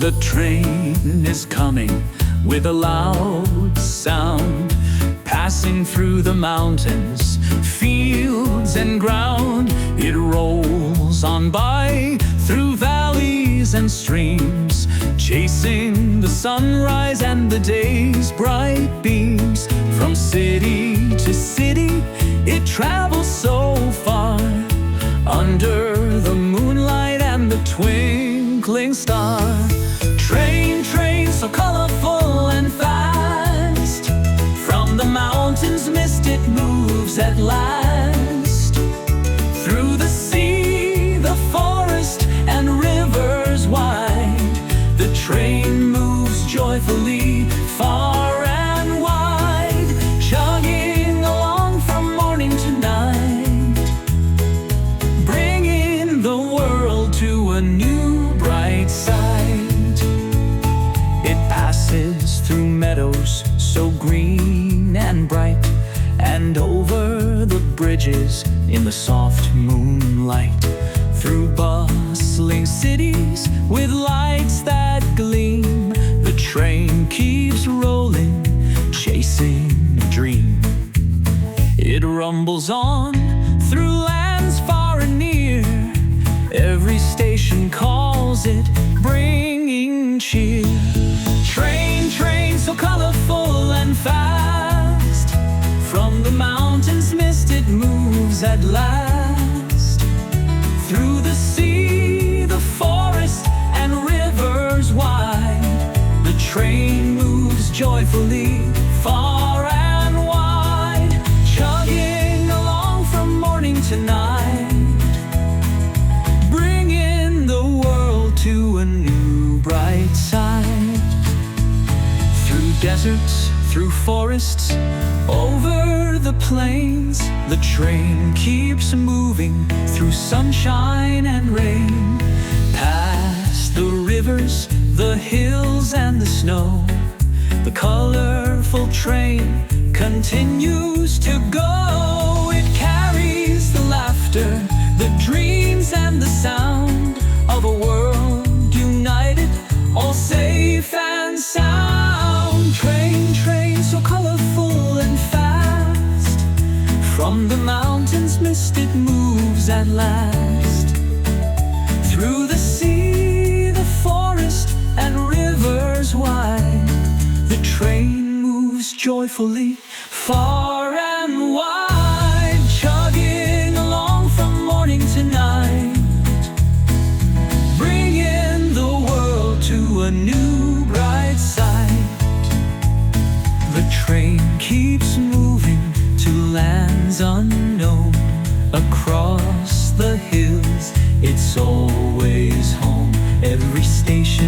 The train is coming with a loud sound, passing through the mountains, fields and ground. It rolls on by through valleys and streams, chasing the sunrise and the day's bright beams. From city to city it travels so far, under the moonlight and the twinkling star. Train, train, so colorful and fast, from the mountains mist it moves at last. Through the sea, the forest and rivers wide, the train moves joyfully far and wide, chugging along from morning to night, bringing the world to a new bright sight. It passes through meadows so green and bright, and over the bridges in the soft moonlight, through bustling cities with lights that gleam. The train keeps rolling, chasing a dream. It rumbles on through lands far and near, every station calls it, bringing cheer. Train, train, so colorful and fast, from the mountains mist it moves at last. Through the sea, the forest and rivers wide, the train moves joyfully far and wide, chugging along from morning to night, bringing the world to a new bright side. Through deserts, through forests, over the plains, the train keeps moving through sunshine and rain, past the rivers, the hills and the snow. The colorful train continues to go. It carries the laughter, the dreams and the sound of a world united, all safe and sound. Train, train, so colorful and fast, from the mountains mist it moves at last. Through the sea, the forest and rivers wide, the train moves joyfully far and wide, chugging along from morning to night, bringing the world to a new bright sight. The train keeps moving to lands unknown, across the hills it's always home. Every station